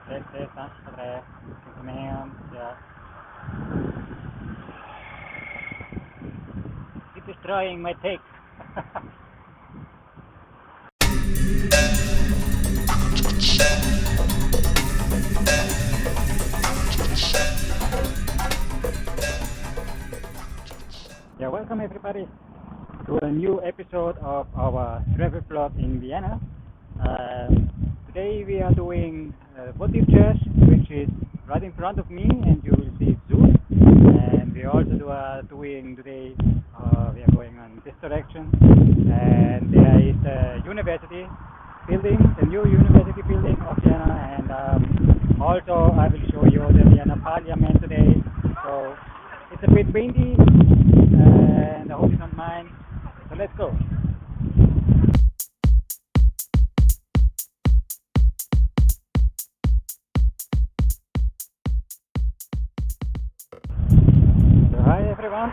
Test, test, 1, 2, 3. Gib mir her. Ja. Keep destroying my take. Yeah, welcome everybody to a new episode of our travel vlog in Vienna. Today we are doing Votivchurch, which is right in front of me, and you will see it soon. And we also are doing today, we are going on this direction, and there is the university building, the new university building of Vienna, and also I will show you the Vienna Parliament today. So it's a bit windy, and I hope you don't mind. So let's go. So hi everyone.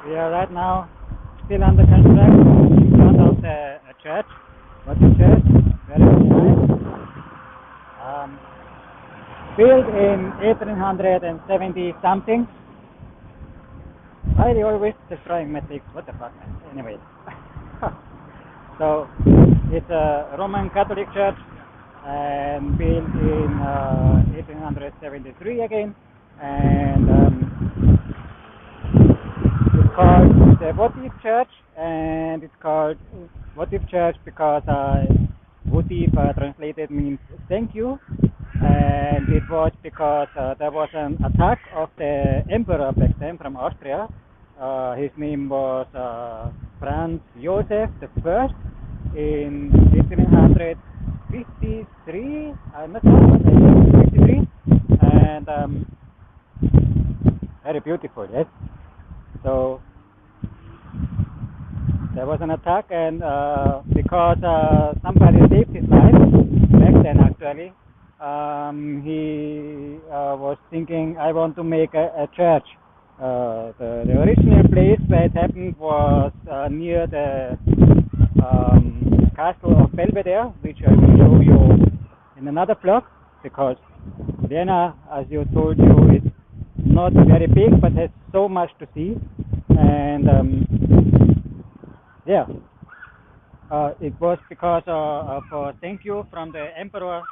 We are right now still under construction in front of the church. Votivchurch, very nice. Built in 1870 something. I always destroying metrics. What the fuck, man? Anyway. So it's a Roman Catholic church and built in 1873 again, and it's called the Votivchurch, and it's called Votivchurch because Votiv translated means thank you, and it was because there was an attack of the emperor back then from Austria. His name was Franz Joseph the First in 1853. I'm not sure, but 1853, and very beautiful, yes. So there was an attack, and because somebody saved his life back then, actually, he was thinking, I want to make a church. The original place where it happened was near the castle of Belvedere, which I will show you in another vlog, because Vienna, as you told you, is not very big, but has so much to see. And yeah, it was because of thank you from the emperor,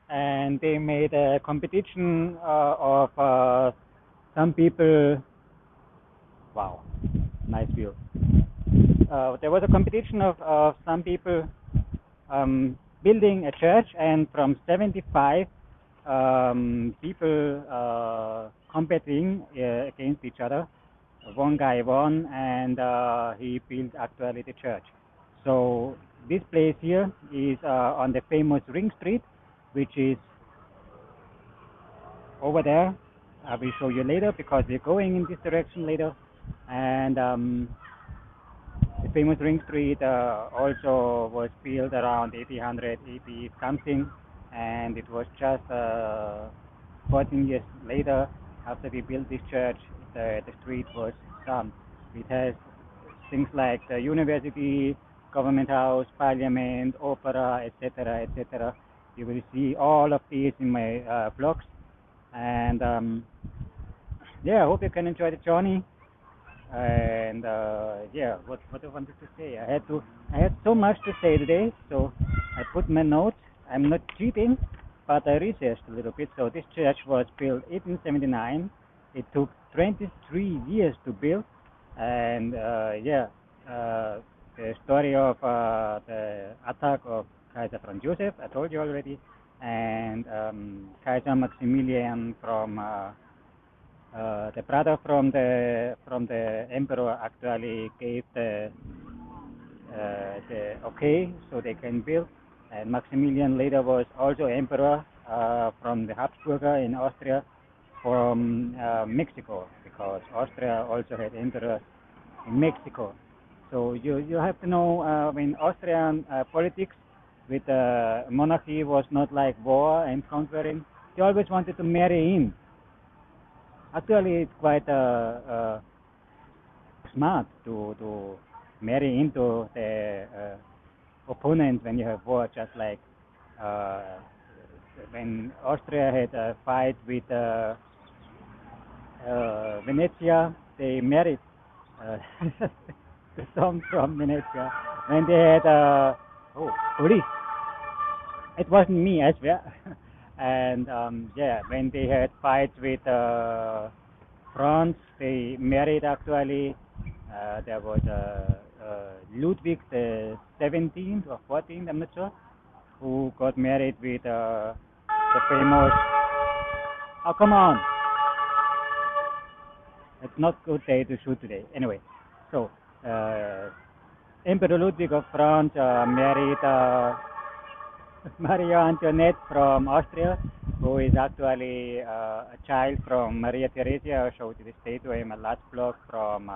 and they made a competition of some people. Wow, nice view. There was a competition of some people building a church, and from 75 people competing against each other. One guy won, and he built actually the church. So this place here is on the famous Ring Street, which is over there. I will show you later because we're going in this direction later. And the famous Ring Street also was built around 1880 something, and it was just 14 years later after we built this church, the street was done. It has things like the university, government house, parliament, opera, etc., etc. You will see all of these in my vlogs, and yeah, I hope you can enjoy the journey. And yeah, what I wanted to say, I had so much to say today, so I put my notes. I'm not cheating, but I researched a little bit. So this church was built 1879. It took 23 years to build, and yeah, the story of the attack of Kaiser Franz Joseph, I told you already, and Kaiser Maximilian from the brother from the emperor actually gave the okay, so they can build. And Maximilian later was also emperor from the Habsburger in Austria from Mexico, because Austria also had emperors in Mexico. So you have to know in Austrian politics with monarchy was not like war and conquering. They always wanted to marry in. Actually, it's quite smart to marry into the opponent when you have war, just like when Austria had a fight with Venezia, they married the song from Venezia. When they had police. It wasn't me, I swear. And yeah, when they had fights with France, they married actually. There was Ludwig the 17th or 14th, I'm not sure, who got married with the famous. Oh, come on! It's not good day to shoot today. Anyway, so Emperor Ludwig of France married Maria Antoinette from Austria, who is actually a child from Maria Theresia. I showed you the statue in a large block from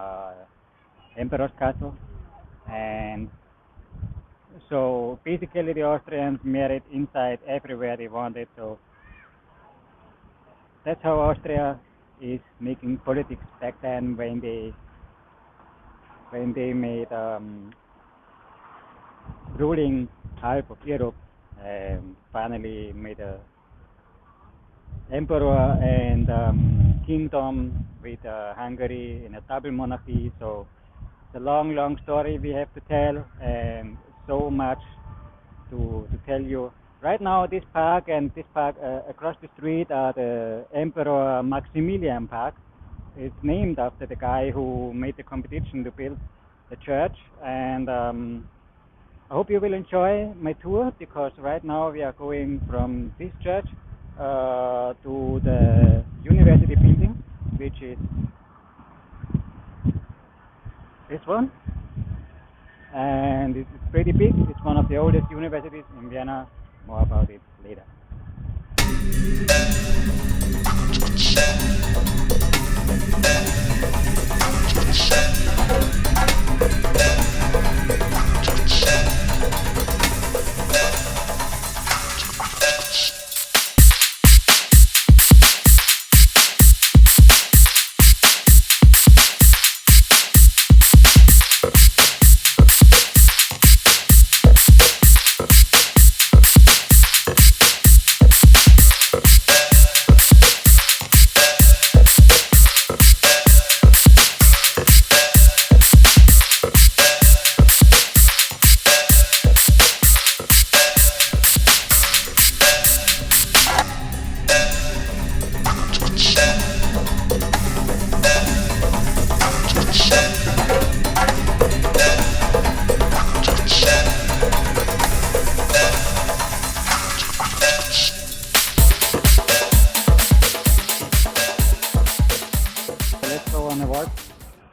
Emperor's Castle. And so basically the Austrians married inside everywhere they wanted. So that's how Austria is making politics back then when they made ruling half of Europe and finally made a emperor and kingdom with Hungary in a double monarchy. So it's a long story we have to tell, and so much to tell you. Right now, this park and this park across the street are the Emperor Maximilian Park. It's named after the guy who made the competition to build the church, and I hope you will enjoy my tour, because right now we are going from this church to the university building, which is this one, and it's pretty big. It's one of the oldest universities in Vienna. More about it later.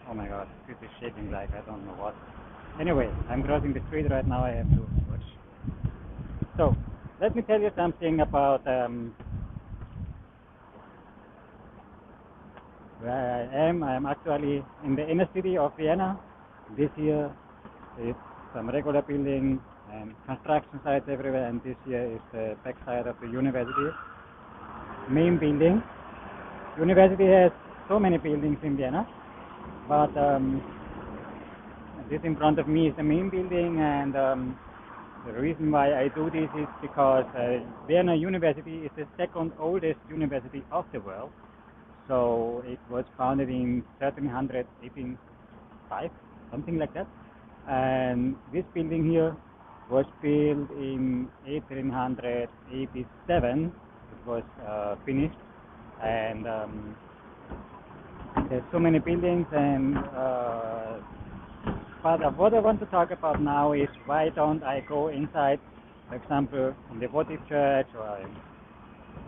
Oh my god, this is shaking like I don't know what. Anyway, I'm crossing the street right now, I have to watch. So, let me tell you something about where I am. I'm actually in the inner city of Vienna. This here is some regular buildings and construction sites everywhere, and this here is the backside of the university main building. University has so many buildings in Vienna, but this in front of me is the main building, and the reason why I do this is because Vienna University is the second oldest university of the world. So it was founded in 1385, something like that, and this building here was built in 1887. It was finished, and there's so many buildings, and but what I want to talk about now is why don't I go inside, for example, in the Votivchurch or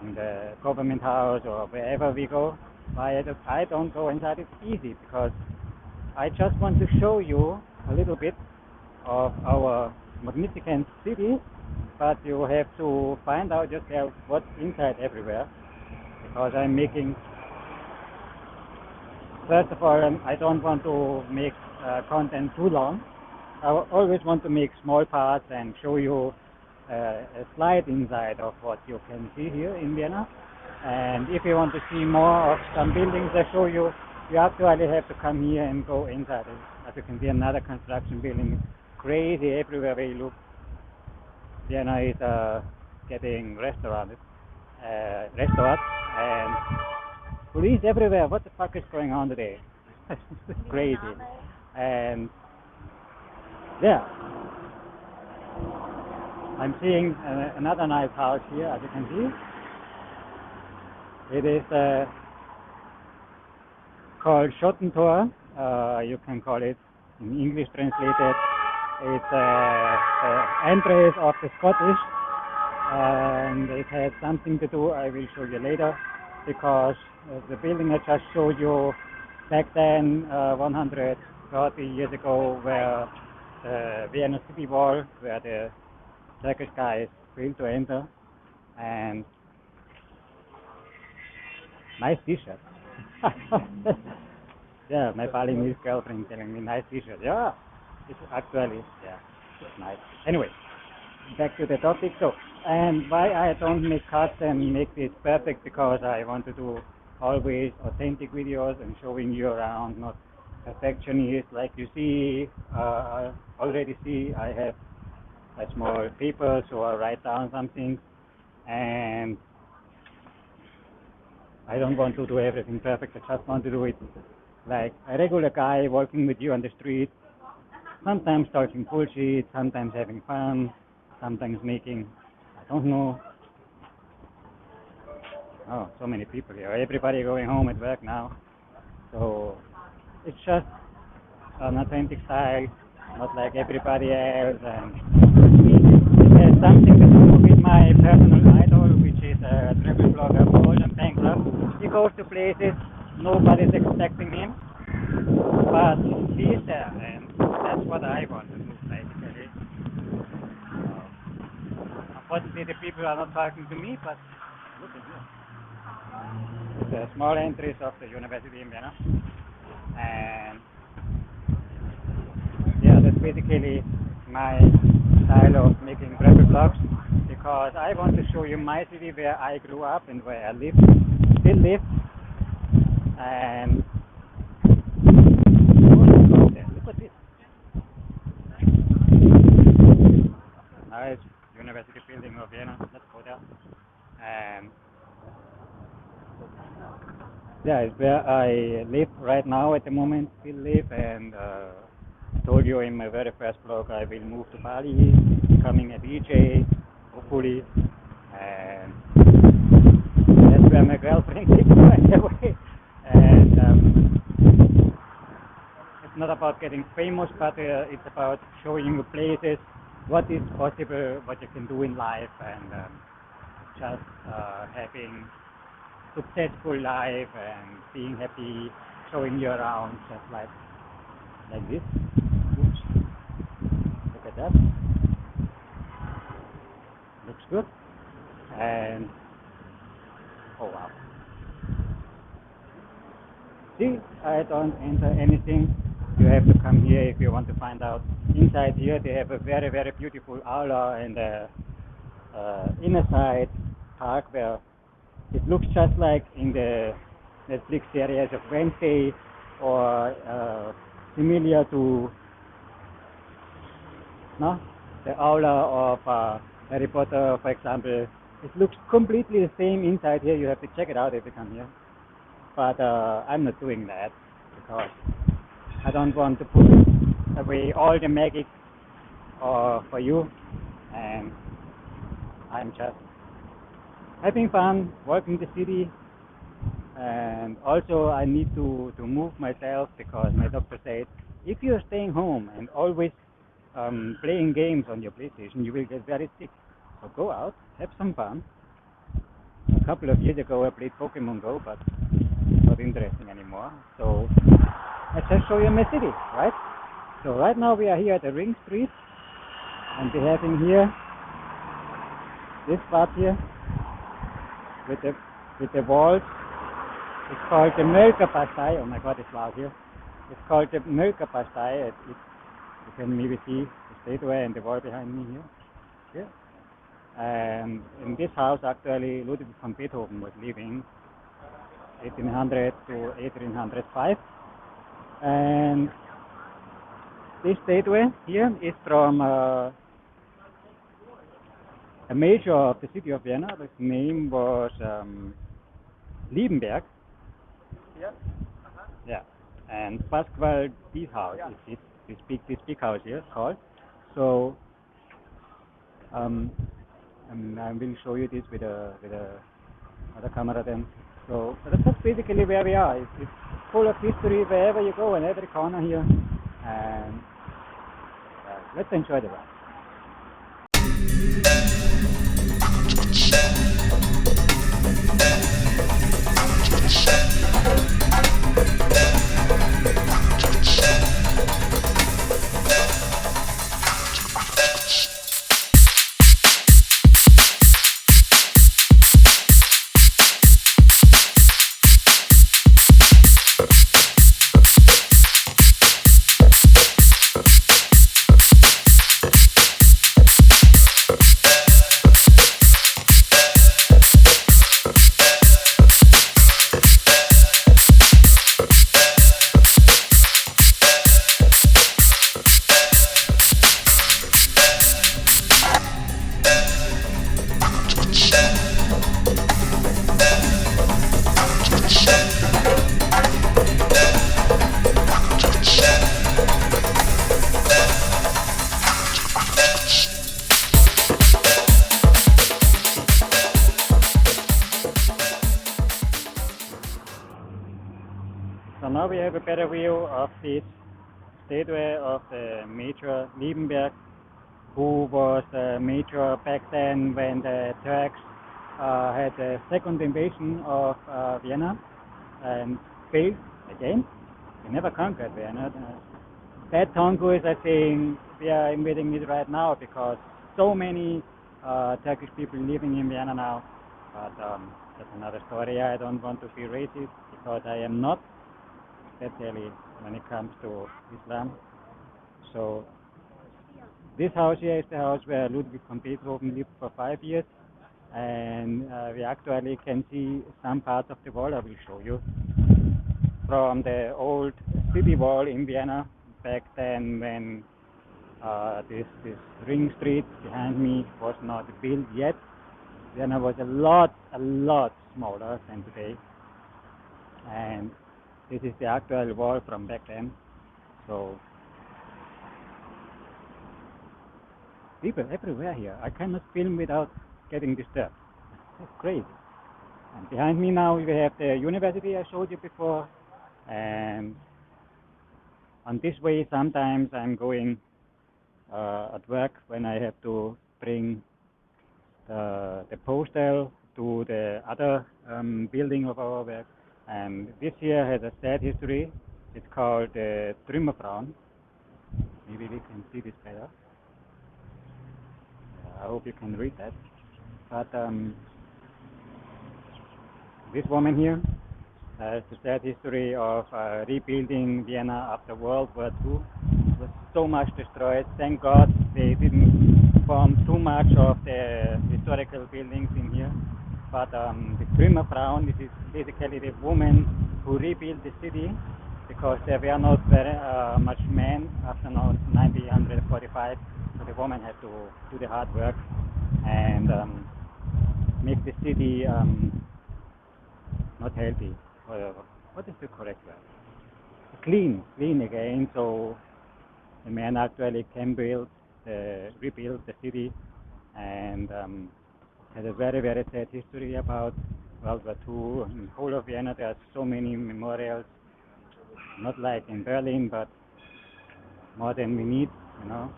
in the government house or wherever we go. Why I don't go inside? It's easy, because I just want to show you a little bit of our magnificent city, but you have to find out yourself what's inside everywhere, because I'm making, first of all, I don't want to make content too long. I always want to make small parts and show you a slide inside of what you can see here in Vienna. And if you want to see more of some buildings I show you, you actually have to come here and go inside. As you can see, another construction building. Crazy everywhere where you look. Vienna is a getting restored, and police everywhere. What the fuck is going on today? It's crazy. And yeah, I'm seeing another nice house here, as you can see. It is called Schottentor. You can call it in English translated. It's entrance of the Scottish, and it has something to do. I will show you later, because the building I just showed you back then, 130 years ago, where the Vienna city wall, where the Turkish guys failed to enter, and nice t-shirt. Yeah, my Balinese girlfriend telling me nice t-shirt. Yeah, it's actually, yeah, it's nice. Anyway, back to the topic. So, and why I don't make cuts and make this perfect, because I want to do always authentic videos and showing you around, not perfectionist. Like you see, already see, I have a small paper, so I write down something, and I don't want to do everything perfect. I just want to do it like a regular guy walking with you on the street, sometimes talking bullshit, sometimes having fun, sometimes making, I don't know. Oh, so many people here. Everybody going home at work now. So it's just an authentic style, not like everybody else. And it has something to do with my personal idol, which is a travel blogger, Paul Bankrupt. He goes to places nobody's expecting him, but he's there, and that's what I want to do, basically. Unfortunately, the people are not talking to me, but look at this. It's a small entrance of the university in Vienna, and yeah, that's basically my style of making travel vlogs, because I want to show you my city where I grew up and where I live, still live, and look at this. Nice university building of Vienna. Let's go there. And yeah, it's where I live right now at the moment, still live, and I told you in my very first blog I will move to Bali, becoming a DJ, hopefully, and that's where my girlfriend lives, by the way. And it's not about getting famous, but it's about showing you places, what is possible, what you can do in life, and just having successful life and being happy, showing you around, just like this. Oops. Look at that. Looks good. And oh wow. See, I don't enter anything. You have to come here if you want to find out. Inside here they have a very, very beautiful aula and a inner side park where it looks just like in the Netflix series of Wednesday, or similar to the aula of Harry Potter, for example. It looks completely the same inside here. You have to check it out if you come here. But I'm not doing that, because I don't want to put away all the magic for you, and I'm just having fun, walking the city. And also I need to move myself, because my doctor said if you're staying home and always playing games on your PlayStation, you will get very sick. So go out, have some fun. A couple of years ago I played Pokemon Go, but not interesting anymore. So I just show you my city, right? So right now we are here at the Ring Street, and we're having here this part here with the walls. It's called the Mölkerpastei. Oh my god, it's loud here. It's called the Mölkerpastei. You can maybe see the statue and the wall behind me here. And in this house, actually, Ludwig van Beethoven was living, 1800 to 1805. And this statue here is from a mayor of the city of Vienna. His name was Liebenberg. Yeah. Yeah, and Pasquale this house is this big house here called. So I will show you this with a other camera then. So that's basically where we are. It's full of history wherever you go in every corner here, and let's enjoy the ride. So now we have a better view of this statue of the Major Liebenberg, who was a major back then when the Turks had the second invasion of Vienna and failed again. They never conquered Vienna. That Tongu is, I think, we are invading it right now because so many Turkish people living in Vienna now. But that's another story. I don't want to be racist because I am not, especially when it comes to Islam. So this house here is the house where Ludwig von Beethoven lived for 5 years, and we actually can see some parts of the wall. I will show you from the old city wall in Vienna back then when this ring street behind me was not built yet. Vienna was a lot smaller than today, and this is the actual wall from back then. So people everywhere here. I cannot film without getting disturbed. That's crazy. And behind me now we have the university I showed you before, and on this way sometimes I'm going at work when I have to bring the postal to the other building of our work. And this here has a sad history. It's called the Trümmerfrauen. Maybe we can see this better. I hope you can read that. But this woman here has the sad history of rebuilding Vienna after World War II. It was so much destroyed. Thank God they didn't form too much of the historical buildings in here. But the Trümmerfrauen, this is basically the woman who rebuilt the city because there were not very much men after 1945. So the woman had to do the hard work and make the city not healthy. What is the correct word? Clean again. So the men actually can rebuild the city, and has a very sad history about World War II. In the whole of Vienna there are so many memorials, not like in Berlin, but more than we need, you know.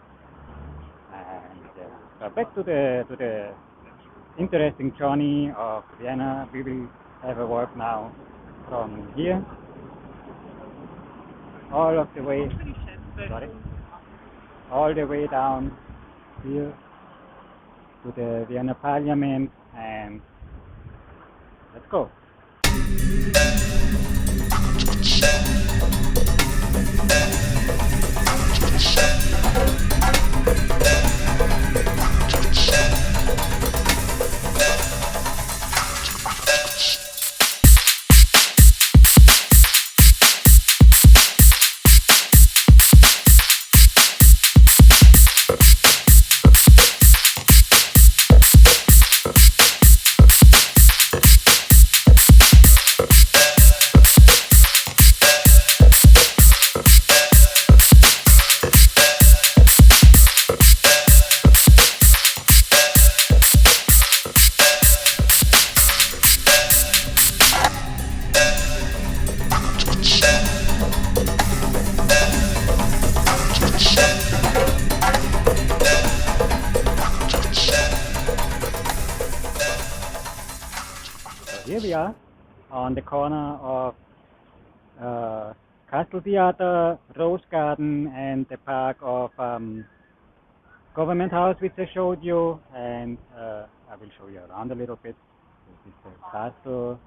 And so back to the interesting journey of Vienna. We will have a walk now from here all the way down here to the Vienna Parliament, and let's go. here we are on the corner of Castle Theater, Rose Garden, and the park of Government House, which I showed you, and I will show you around a little bit. This is the castle.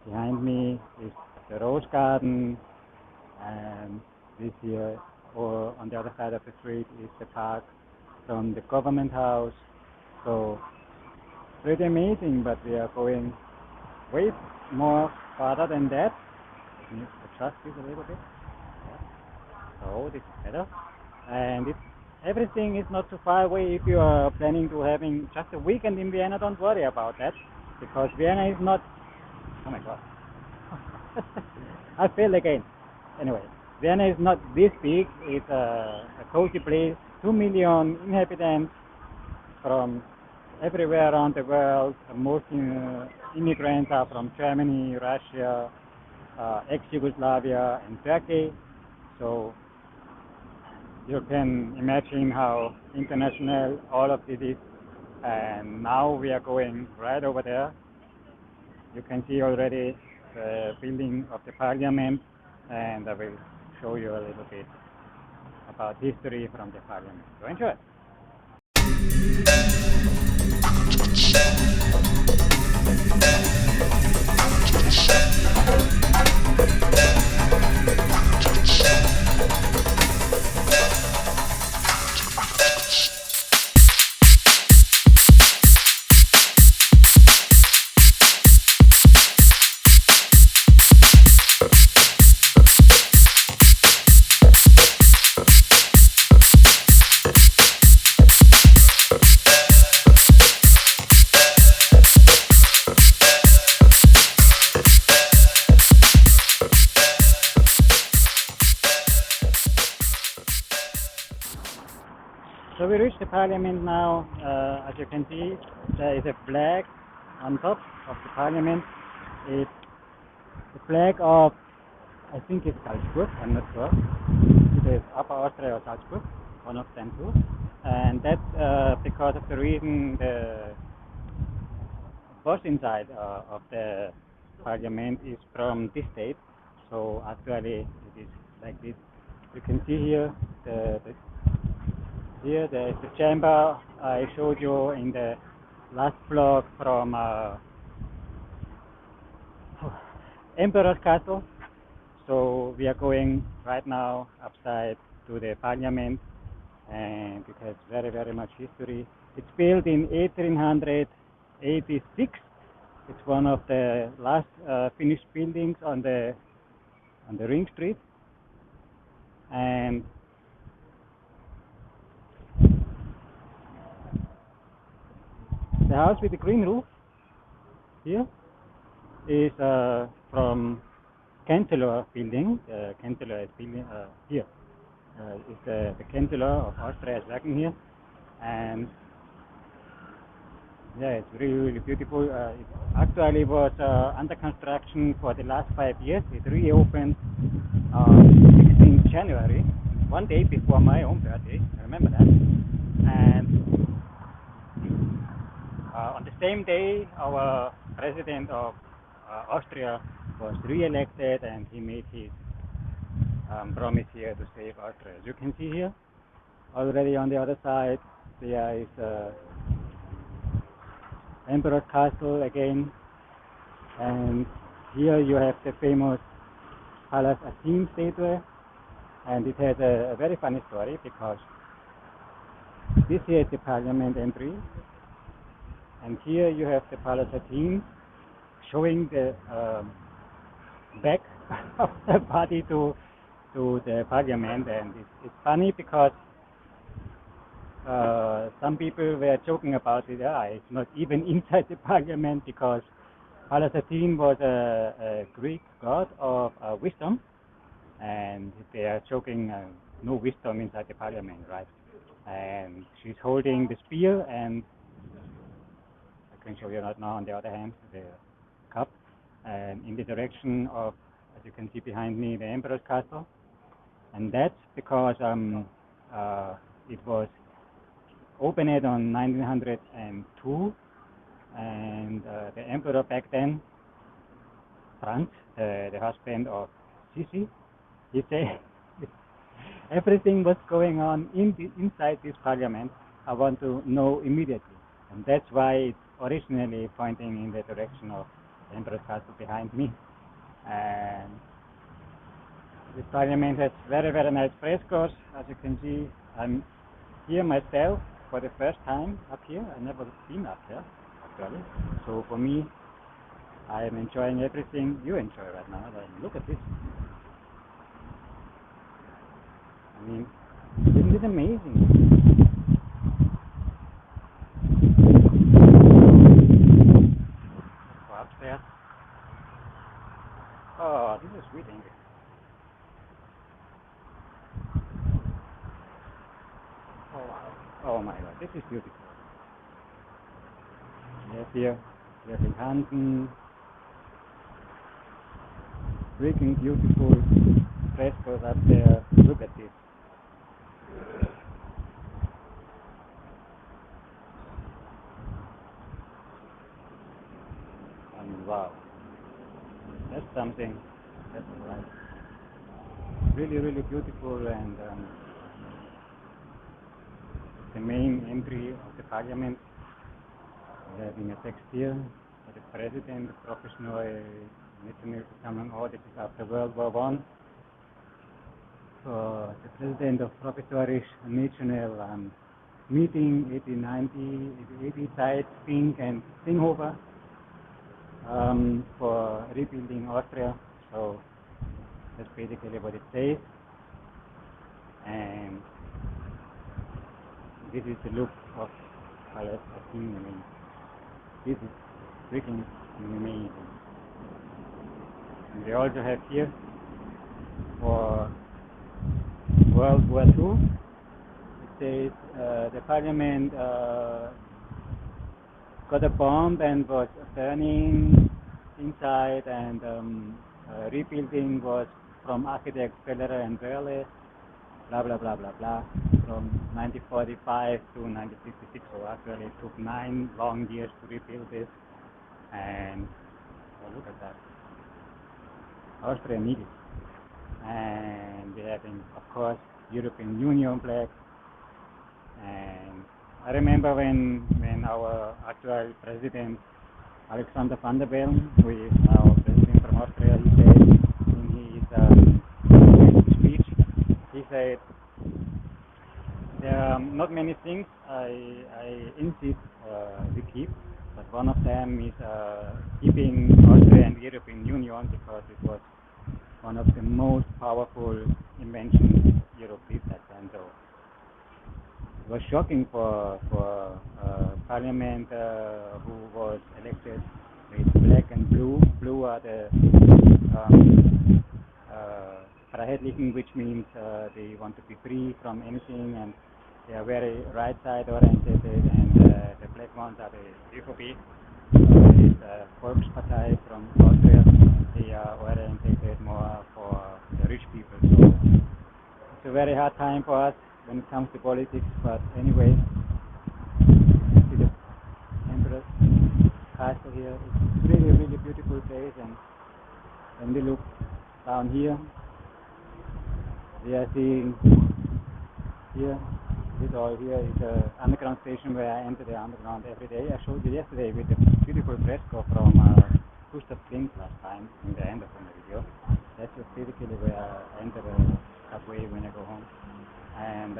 Behind me is the Rose Garden, and this here, or on the other side of the street, is the park from the Government House. So pretty amazing, but we are going way more farther than that. Let me adjust this a little bit. So this is better, and everything is not too far away. If you are planning to having just a weekend in Vienna, don't worry about that, because Vienna is not. Oh my God! I failed again. Anyway, Vienna is not this big. It's a cozy place. 2 million inhabitants from everywhere around the world. Most immigrants are from Germany, Russia, ex-Yugoslavia, and Turkey. So you can imagine how international all of this is. And now we are going right over there. You can see already the building of the parliament, and I will show you a little bit about history from the parliament. So enjoy. So we reached the parliament now. As you can see, there is a flag on top of the parliament. It's the flag of, I think it's Salzburg, I'm not sure. It is Upper Austria or Salzburg, one of them two. And that's because of the reason the boss inside of the parliament is from this state. So actually it is like this. You can see here here there is the chamber I showed you in the last vlog from Emperor's Castle. So we are going right now upside to the parliament, and it has very, very much history. It's built in 1886. It's one of the last finished buildings on the Ring Street, and the house with the green roof here is from Chancellor building. The Chancellor is building here. Is the Chancellor of Austria is working here, and yeah, it's really, really beautiful. It actually was under construction for the last 5 years. It reopened on 16th January, one day before my own birthday. I remember that. And on the same day, our president of Austria was re-elected, and he made his promise here to save Austria. As you can see here, already on the other side, there is Emperor's Castle again, and here you have the famous Palace Athene statue, and it has a very funny story, because this here is the parliament entry, and here you have the Palace Athene showing the back of the body to the parliament. And it's funny because some people were joking about it. It's not even inside the parliament, because Pallas Athene was a Greek god of wisdom, and they are joking, no wisdom inside the parliament, right? And she's holding the spear, and I can show you right now on the other hand the cup, and in the direction of, as you can see behind me, the Emperor's Castle. And that's because it was opened on 1902, and the emperor back then Frank, the husband of Sisi. He said everything what's going on inside this parliament, I want to know immediately. And that's why it's originally pointing in the direction of the Emperor's Castle behind me. And this parliament has very, very nice frescoes. As you can see, I'm here myself for the first time up here. I never been up there, actually. So for me, I am enjoying everything you enjoy right now. Look at this. I mean, isn't it amazing? Go upstairs. Oh, this is sweet, English. Oh, wow. Oh my God, this is beautiful. Yes, here, in Hansen. Freaking beautiful frescoes up there. Look at this. I mean, wow. That's something. That's right. Really, really beautiful, and the main entry of the parliament. We're having a text here for the president, the professional Nationalversammlung. Oh, this is after World War I. For the president of Professorisch National Meeting 1890, 80 sites, Fink and Singhofer, for rebuilding Austria. So that's basically what it says. And this is the look of Palace of King. I mean, this is freaking amazing. And they also have here for World War II. It says the parliament got a bomb and was burning inside, and rebuilding was from architects Fellerer and Wörle, blah blah blah blah blah, from 1945 to 1956. So actually it took 9 long years to rebuild this. And oh, look at that. Austria needed. And we're having, of course, European Union flag. And I remember when our actual president, Alexander van der Bellen, who is now president from Austria, he said in his speech, he said, there are not many things I insist we keep, but one of them is keeping Austria and the European Union, because it was one of the most powerful inventions Europe did that time. So it was shocking for parliament who was elected with black and blue. Blue are the Freiheitlichen, which means they want to be free from anything, and they are very right side oriented, and the black ones are the ÖVP, the Volkspartei from Austria. They are oriented more for the rich people. So it's a very hard time for us when it comes to politics, but anyway, see the Emperor's Castle here. It's really, really beautiful place, and when we look down here, we are seeing here, this all here is an underground station where I enter the underground every day. I showed you yesterday with the beautiful fresco from Gustav Klimt last time in the end of the video. That's just basically where I enter the subway when I go home. And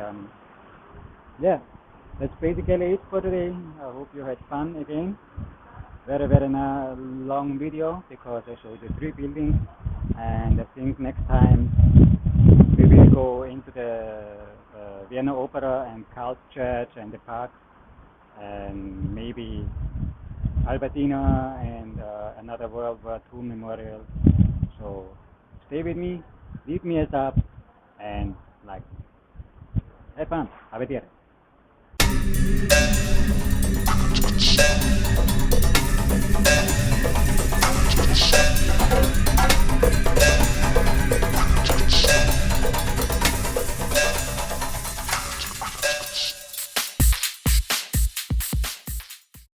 yeah, that's basically it for today. I hope you had fun again. Very, very long video, because I showed you 3 buildings, and I think next time we will go into the Vienna Opera and Karl's Church and the park, and maybe Albertina and another World War II memorial. So stay with me, leave me a sub, and like, have fun. Arrivederci.